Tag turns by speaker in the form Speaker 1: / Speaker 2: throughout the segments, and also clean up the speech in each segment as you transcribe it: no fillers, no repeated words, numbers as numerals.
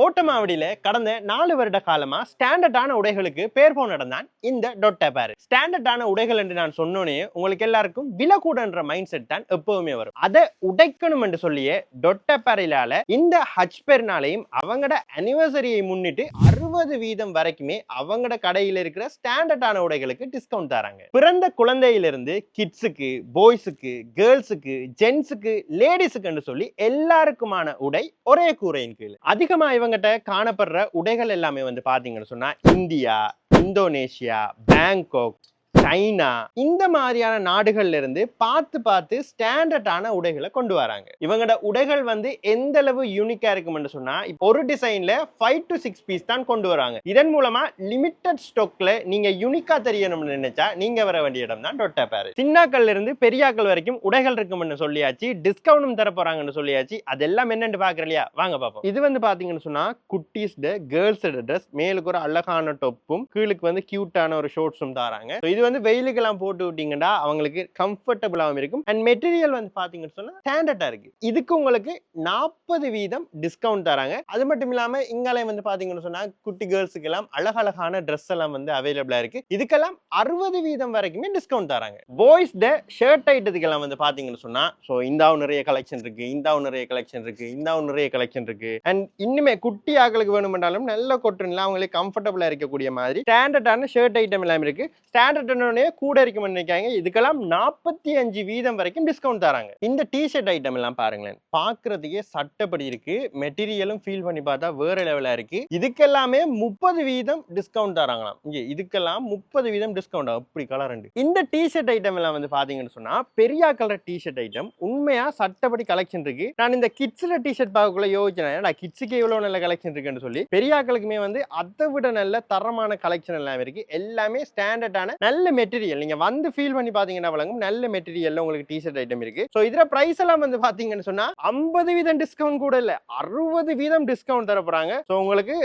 Speaker 1: ஓட்டமாவடியில கடந்த 4 வருட காலமா ஸ்டாண்டர்டான உடைகளுக்கு பேர் போன இடம் தான் இந்த டொட் அப்பாரல். ஸ்டாண்டர்டான உடைகள் என்று நான் சொன்னோனே உங்களுக்கு எல்லாருக்கும் விலை கூடன்ற மைண்ட் செட் தான் எப்பவுமே வரும். அதை உடைக்கணும் என்று சொல்லியே டொட் அப்பாரலால இந்த ஹஜ் பெருநாளையும் அவங்களோட அனிவர்சரியை முன்னிட்டு 60% வரைக்குமே அவங்களோட கடையில் இருக்கிற ஸ்டாண்டர்டான உடைகளுக்கு டிஸ்கவுண்ட் தராங்க. பிறந்த குழந்தையிலிருந்து கிட்ஸுக்கு, பாய்ஸுக்கு, கேர்ள்ஸுக்கு, ஜென்ஸுக்கு, லேடிஸுக்கு சொல்லி எல்லாருக்குமான உடை ஒரே கூரையின் கீழ். அதிகமா இவங்கிட்ட காணப்படுற உடைகள் எல்லாமே வந்து பாத்தீங்கன்னு சொன்னா இந்தியா, இந்தோனேஷியா, பேங்காக், சைனா இந்த மாதிரியான நாடுகள்ல இருந்து பார்த்து ஸ்டாண்டர்டான உடைகளை கொண்டு வராங்க. இவங்களோட உடைகள் வந்து எந்த அளவு யூனிக்கா இருக்கும்னு சொன்னா ஒரு டிசைன்ல 5 to 6 பீஸ் தான் கொண்டு வராங்க. இதன் மூலமா லிமிட்டட் ஸ்டாக்ல நீங்க யூனிக்கா தெரியணும்னு நினைச்சா நீங்க வர வேண்டிய இடம் தான் டொட் அப்பாரல். சின்னாக்கள்ல இருந்து பெரியாக்கள் வரைக்கும் உடைகள் இருக்கும்னு சொல்லியாச்சு, டிஸ்கவுண்டும் தர போறாங்கன்னு சொல்லியாச்சு. அதெல்லாம் என்னன்னு பாக்குறீங்களா? வாங்க பாப்போம். இது வந்து பாத்தீங்கன்னு சொன்னா குட்டீஸ் கேர்ள்ஸ் ட்ரெஸ், மேலுக்கு ஒரு அழகான டொப்பும் கீழுக்கு வந்து கியூட்டான ஒரு ஷார்ட்ஸும் தராங்க. இது வந்து வெயிலுக்கெல்லாம் போட்டு விட்டீங்கன்னா அவங்களுக்கு கம்ஃபர்டபுளாகவும் இருக்கும். அண்ட் மெட்டீரியல் வந்து பாத்தீங்கன்னு சொன்னா ஸ்டாண்டர்டா இருக்கு. இதுக்கு உங்களுக்கு 40% டிஸ்கவுண்ட் தராங்க. அது மட்டும் இல்லாம இங்காலே வந்து பாத்தீங்கன்னு சொன்னா குட்டி கேர்ள்ஸுக்கு எல்லாம் அழகழகான ட்ரெஸ் எல்லாம் வந்து அவைலபிளா இருக்கு. இதுக்கெல்லாம் 60% வரைக்குமே டிஸ்கவுண்ட் தராங்க. பாய்ஸ் ஷர்ட் ஐட்டத்துக்கெல்லாம் வந்து பாத்தீங்கன்னு சொன்னா இந்தாவும் நிறைய கலெக்ஷன் இருக்கு, இந்தாவும் நிறைய கலெக்ஷன் இருக்கு, இந்தாவும் நிறைய கலெக்ஷன் இருக்கு. அண்ட் இன்னுமே குட்டி ஆக்களுக்கு வேணும்னாலும் நல்ல கொட்டுல அவங்களுக்கு கம்ஃபர்டபுளா இருக்கக்கூடிய மாதிரி ஸ்டாண்டர்டான ஷர்ட் ஐட்டம் எல்லாம் இருக்கு. ஸ்டாண்டர்ட் கூட இருக்கும்னு நினைக்காங்க. இதுக்கெல்லாம் 45% வரைக்கும் டிஸ்கவுண்ட் தராங்க. இந்த டி-ஷர்ட் ஐட்டம் எல்லாம் பாருங்களேன், பாக்குறதுக்கே சட்டப்படி இருக்கு. மெட்டீரியலும் ஃபீல் பண்ணி பார்த்தா வேற லெவலா இருக்கு. இதுக்கெல்லாமே 30% டிஸ்கவுண்ட் தராங்களாம். இங்க இதுக்கெல்லாம் 30% டிஸ்கவுண்ட். அப்படி கலர் உண்டு. இந்த டி-ஷர்ட் ஐட்டம் எல்லாம் வந்து பாத்தீங்கன்னு சொன்னா பெரிய கலர் டி-ஷர்ட் ஐட்டம் உண்மையா சட்டப்படி கலெக்ஷன் இருக்கு. நான் இந்த கிட்ஸ்ல டி-ஷர்ட் பார்க்கக்குள்ள யோசிச்சேன், கிட்ஸுக்கு எவ்வளவு நல்ல கலெக்ஷன் இருக்குன்னு சொல்லி. பெரியாக்களுக்குமே வந்து அதை விட நல்ல தரமான கலெக்ஷன் எல்லாம் இருக்கு. எல்லாமே ஸ்டாண்டர்டான நல்ல மெட்டீரியல். நீங்க வந்து ஃபீல் பண்ணி பாத்தீங்கன்னா வழங்கும் நல்ல மெட்டீரியல்ல உங்களுக்கு டி-ஷர்ட் ஐட்டம் இருக்கு. சோ இதர பிரைஸ் எல்லாம் வந்து பாத்தீங்கன்னு சொன்னா 50% டிஸ்கவுண்ட் கூட இல்ல, 60% டிஸ்கவுண்ட் தர போறாங்க. சோ உங்களுக்கு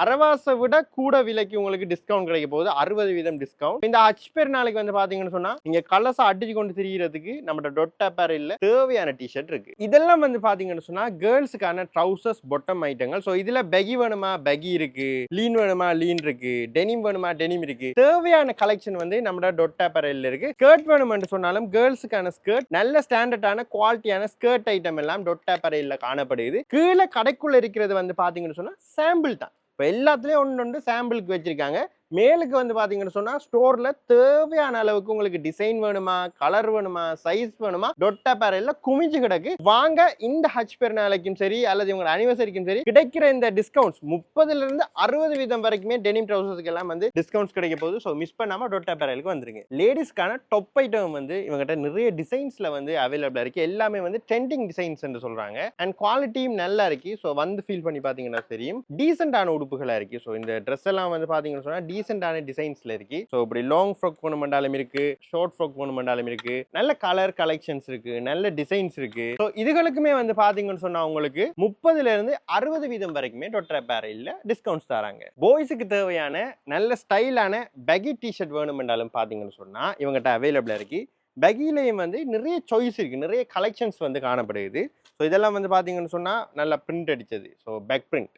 Speaker 1: அரவாசை விட கூட விலைக்கு உங்களுக்கு டிஸ்கவுண்ட் கிடைக்க போகுது. 60% டிஸ்கவுண்ட். இந்த ஹஜ் பெருநாளைக்கு வந்து பாத்தீங்கன்னு சொன்னா நீங்க கலசா அடிச்சு கொண்டு திரியறதுக்கு நம்ம டொட் அப்பாரல்ல தேவையான டி-ஷர்ட் இருக்கு. இதெல்லாம் வந்து பாத்தீங்கன்னு சொன்னா கேர்ள்ஸுக்கான ட்ரவுசர்ஸ், பொட்டம் ஐட்டங்கள். சோ இதுல பெகி வேணுமா பெகி இருக்கு, லீன் வேணுமா லீன் இருக்கு, டெனிம் வேணுமா டெனிம் இருக்கு. தேவையான கலெக்ஷன் வந்து நம்ம டொட் அப்பாரல் இருக்கு. ஸ்கர்ட் வேணும்னு சொன்னாலும் கேர்ள்ஸுக்கான ஸ்கர்ட், நல்ல ஸ்டாண்டர்டான குவாலிட்டியான ஸ்கர்ட் ஐட்டம் எல்லாம் டொட் அப்பாரல்ல காணப்படுது. கீழே கடைக்குள்ள இருக்கிறது வந்து பாத்தீங்கன்னு சொன்னா சாம்பிள் தான். இப்போ எல்லாத்துலயும் ஒன்று சாம்பிளுக்கு வச்சிருக்காங்க. மேலுக்கு வந்து பாத்தீங்கன்னு சொன்னா ஸ்டோர்ல தேவையான அளவுக்கு உங்களுக்கு டிசைன் வேணுமா, கலர் வேணுமா, சைஸ் வேணுமா டொட் அப்பாரல்ல குமிஞ்சு கிடக்கு. வாங்க இந்த ஹஜ் பெருநாளைக்கும் சரி அல்லது உங்க அனிவர்சரிக்கும் சரி கிடைக்கிற இந்த டிஸ்கவுண்ட்ஸ் 30% இருந்து 60% வரைக்குமே டெனிம் ட்ரவுசர்ஸ்க்கு எல்லாம் வந்து டிஸ்கவுண்ட்ஸ் கிடைக்க போகுது. ஸோ மிஸ் பண்ணாம டொட் அப்பாரலுக்கு வந்துருங்க. லேடிஸ்க்கான டொப் ஐட்டம் வந்து இவங்ககிட்ட நிறைய டிசைன்ஸ்ல வந்து அவைலபிளா இருக்கு. எல்லாமே வந்து ட்ரெண்டிங் டிசைன்ஸ் என்று சொல்றாங்க. அண்ட் குவாலிட்டியும் நல்லா இருக்கு. ஸோ வந்து ஃபீல் பண்ணி பாத்தீங்கன்னா தெரியும். டீசென்டான உடுப்புகளா இருக்கு. ஸோ இந்த ட்ரெஸ் எல்லாம் வந்து பாத்தீங்கன்னு சொன்னா டீசென்டான டிசைன்ஸ்ல இருக்கு. சோ இப்படி லாங் ஃப்ராக் வேணும்னாலும் இருக்கு, ஷார்ட் ஃப்ராக் வேணும்னாலும் இருக்கு. நல்ல கலர் கலெக்ஷன்ஸ் இருக்கு, நல்ல டிசைன்ஸ் இருக்கு. சோ இதுகளுக்குமே வந்து பாத்தீங்கன்னு சொன்னா உங்களுக்கு 30% இருந்து 60% வரைக்குமே டொட் அப்பாரல்ல டிஸ்கவுண்ட்ஸ் தராங்க. பாய்ஸுக்கு தேவையான நல்ல ஸ்டைலான பெகி டி-ஷர்ட் வேணும்னாலும் பாத்தீங்கன்னு சொன்னா இவங்ககிட்ட அவைலபிளா இருக்கு. பெகிலையும் வந்து நிறைய சாய்ஸ் இருக்கு, நிறைய கலெக்ஷன்ஸ் வந்து காணப்படுது. ஸோ இதெல்லாம் வந்து பாத்தீங்கன்னு சொன்னா நல்ல பிரிண்ட் அடிச்சது. ஸோ பேக் பிரிண்ட்,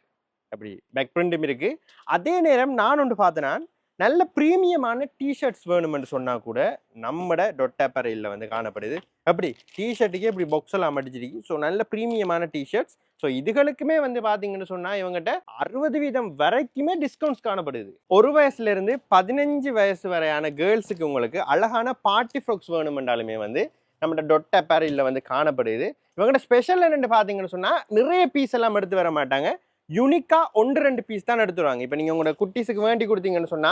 Speaker 1: அப்படி பேக் பிரிண்டும் இருக்கு. அதே நேரம் நான் ஒன்று பார்த்தேன்னா நல்ல ப்ரீமியமான டி-ஷர்ட்ஸ் வேணும்னு சொன்னா கூட நம்மட டொட் அப்பாரல்ல வந்து காணப்படுது. அப்படி டி-ஷர்ட்டுக்கே இப்படி பாக்ஸ் எல்லாம் அடிச்சிருக்கு. ஸோ நல்ல ப்ரீமியமான டி-ஷர்ட்ஸ். ஸோ இதுகளுக்குமே வந்து பாத்தீங்கன்னு சொன்னா இவங்ககிட்ட 60% வரைக்குமே டிஸ்கவுண்ட்ஸ் காணப்படுது. 1 வயசுல இருந்து 15 வயசு வரையான கேர்ள்ஸுக்கு உங்களுக்கு அழகான பார்ட்டி ஃப்ராக்ஸ் வேணும்னாலுமே வந்து நம்ம டொட் அப்பாரல்ல வந்து காணப்படுது. இவங்ககிட்ட ஸ்பெஷல் என்னன்னு பாத்தீங்கன்னு சொன்னா நிறைய பீஸ் எல்லாம் எடுத்து வர மாட்டாங்க. யூனிக்கா 1-2 பீஸ் தான் எடுத்துருவாங்க. இப்போ நீங்க உங்களோட குட்டீஸுக்கு வேண்டி கொடுத்தீங்கன்னு சொன்னா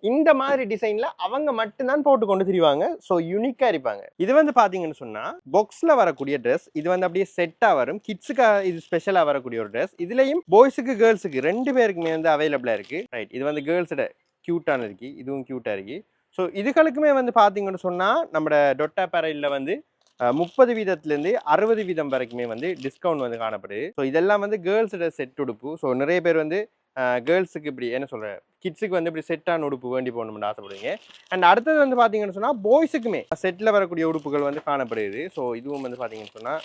Speaker 1: இந்த மாதிரி டிசைன்ல அவங்க மட்டும்தான் போட்டு கொண்டு திரிவாங்க. ஸோ யூனிக்கா இருப்பாங்க. இது வந்து பாத்தீங்கன்னு சொன்னா பாக்ஸ்ல வரக்கூடிய ட்ரெஸ். இது வந்து அப்படியே செட்டா வரும். கிட்ஸுக்கு இது ஸ்பெஷலா வரக்கூடிய ஒரு ட்ரெஸ். இதுலயும் பாய்ஸுக்கு கேர்ள்ஸுக்கு 2 பேருக்குமே வந்து அவைலபிளா இருக்கு. ரைட், இது வந்து கேர்ள்ஸோட கியூட்டான இருக்கு, இதுவும் கியூட்டா இருக்கு. ஸோ இதுகளுக்குமே வந்து பாத்தீங்கன்னு சொன்னா நம்ம டொட் அப்பாரல்ல வந்து 30% 60% வரைக்குமே வந்து டிஸ்கவுண்ட் வந்து காணப்படுது. ஸோ இதெல்லாம் வந்து கேர்ள்ஸோட செட் உடுப்பு. ஸோ நிறைய பேர் வந்து கேர்ள்ஸுக்கு இப்படி என்ன சொல்ற கிட்ஸுக்கு வந்து இப்படி செட்டான உடுப்பு வேண்டி போகணும்னு ஆசைப்படுவீங்க. அண்ட் அடுத்தது வந்து பார்த்தீங்கன்னு சொன்னால் பாய்ஸுக்குமே செட்டில் வரக்கூடிய உடுப்புகள் வந்து காணப்படுது. ஸோ இதுவும் வந்து பார்த்தீங்கன்னு சொன்னால்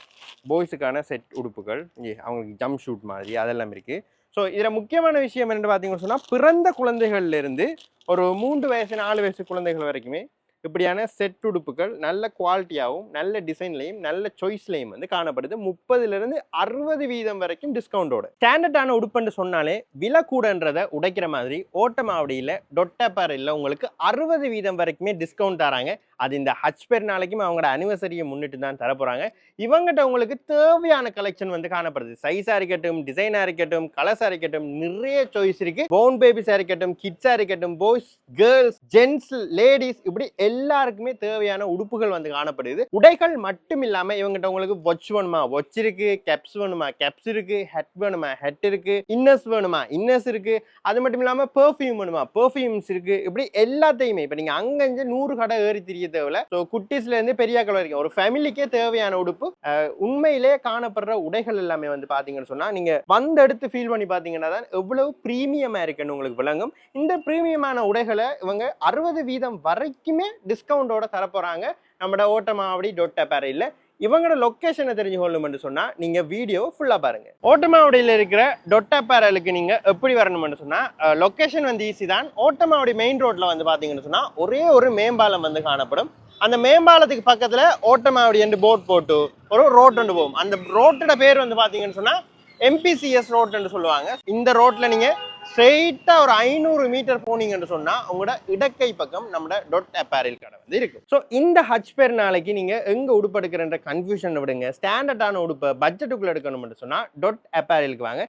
Speaker 1: பாய்ஸுக்கான செட் உடுப்புகள், அவங்களுக்கு ஜம்ப் ஷூட் மாதிரி அதெல்லாம் இருக்குது. ஸோ இதில் முக்கியமான விஷயம் என்னென்னு பார்த்தீங்கன்னு சொன்னால் பிறந்த குழந்தைகள்ல இருந்து ஒரு 3 வயசு 4 வயசு குழந்தைகள் வரைக்குமே இப்படியான செட் உடுப்புகள் நல்ல குவாலிட்டியாகவும் நல்ல டிசைன்லையும் நல்ல சாய்ஸ்லையும் வந்து காணப்படுது. 30% 60% வரைக்கும் டிஸ்கவுண்டோட. ஸ்டாண்டர்டான உடுப்புன்னு சொன்னாலே விலை கூடன்றதை உடைக்கிற மாதிரி ஓட்டமாவடியில் டொட்டப்பேரில் உங்களுக்கு 60% வரைக்குமே டிஸ்கவுண்ட் தராங்க. அது இந்த ஹஜ் பெருநாளைக்கும் அவங்களோட அனிவர்சரியை முன்னிட்டு தான் தரப்போறாங்க. இவங்ககிட்ட உங்களுக்கு தேவையான கலெக்ஷன் வந்து காணப்படுது. சைஸா இருக்கட்டும், டிசைனா இருக்கட்டும், கலர்ஸா இருக்கட்டும், நிறைய சாய்ஸ் இருக்கு. போர்ன் பேபிஸா இருக்கட்டும், கிட்ஸா இருக்கட்டும், பாய்ஸ், கேர்ள்ஸ், ஜென்ட்ஸ், லேடிஸ் இப்படி எல்லாருக்குமே தேவையான உடுப்புகள் வந்து காணப்படுது. உடைகள் மட்டும் இல்லாம இவங்ககிட்ட உங்களுக்கு வாட்ச் வேணுமா வாட்ச் இருக்கு, கேப்ஸ் வேணுமா கேப்ஸ் இருக்கு, ஹெட் வேணுமா ஹெட் இருக்கு, இன்னர்ஸ் வேணுமா இன்னர்ஸ் இருக்கு, அது மட்டும் இல்லாம பெர்ஃப்யூம் வேணுமா பெர்ஃப்யூம்ஸ் இருக்கு. இப்படி எல்லாத்தையுமே இப்ப நீங்க அங்கங்க 100 கடை ஏறி தெரிய தேவையில்ல. ஸோ குட்டீஸ்ல இருந்து பெரியாக்கள் வரைக்கும் ஒரு ஃபேமிலிக்கே தேவையான உடுப்பு உண்மையிலே காணப்படுற உடைகள் எல்லாமே வந்து பாத்தீங்கன்னு சொன்னா நீங்க வந்து எடுத்து ஃபீல் பண்ணி பாத்தீங்கன்னா தான் எவ்வளவு பிரீமியமா இருக்குன்னு உங்களுக்கு விளங்கும். இந்த பிரீமியமான உடைகளை இவங்க 60% வரைக்குமே டிஸ்கவுண்டோட தரப்போறாங்க நம்மளோட ஓட்டமாவடி டொட்டப்பேரில். இவங்களோட லொக்கேஷனை தெரிஞ்சு கொள்ளணும்னு சொன்னா நீங்க வீடியோ ஃபுல்லா பாருங்க. ஓட்டமாவடியில் இருக்கிற டொட்டப்பேரலுக்கு நீங்க எப்படி வரணும்னு சொன்னா லொக்கேஷன் வந்து ஈஸி தான். ஓட்டமாவடி மெயின் ரோட்ல வந்து பாத்தீங்கன்னு சொன்னா ஒரே ஒரு மேம்பாலம் வந்து காணப்படும். அந்த மேம்பாலத்துக்கு பக்கத்துல ஓட்டமாவடி என்று போர்ட் போட்டு ஒரு ரோட் ஒன்று போகும். அந்த ரோட்டோட பேர் வந்து பாத்தீங்கன்னு சொன்னா MPCS ரோட் என்று சொல்லுவாங்க. இந்த ரோட்ல நீங்க ஸ்ட்ரெயிட்டா ஒரு 500 மீட்டர் போனீங்கன்னு சொன்னா உங்களோட இடக்கை பக்கம் நம்ம டொட் அப்பேரல் கடை வந்து இருக்கு. ஸோ இந்த ஹஜ் பெருநாளைக்கு நீங்க எங்க உடுப்பு எடுக்கிறன்ற கன்ஃபியூஷன் விடுங்க. ஸ்டாண்டர்டான உடுப்பை பட்ஜெட்டுக்குள்ள எடுக்கணும்னு சொன்னா டொட் அப்பேரலுக்கு வாங்க.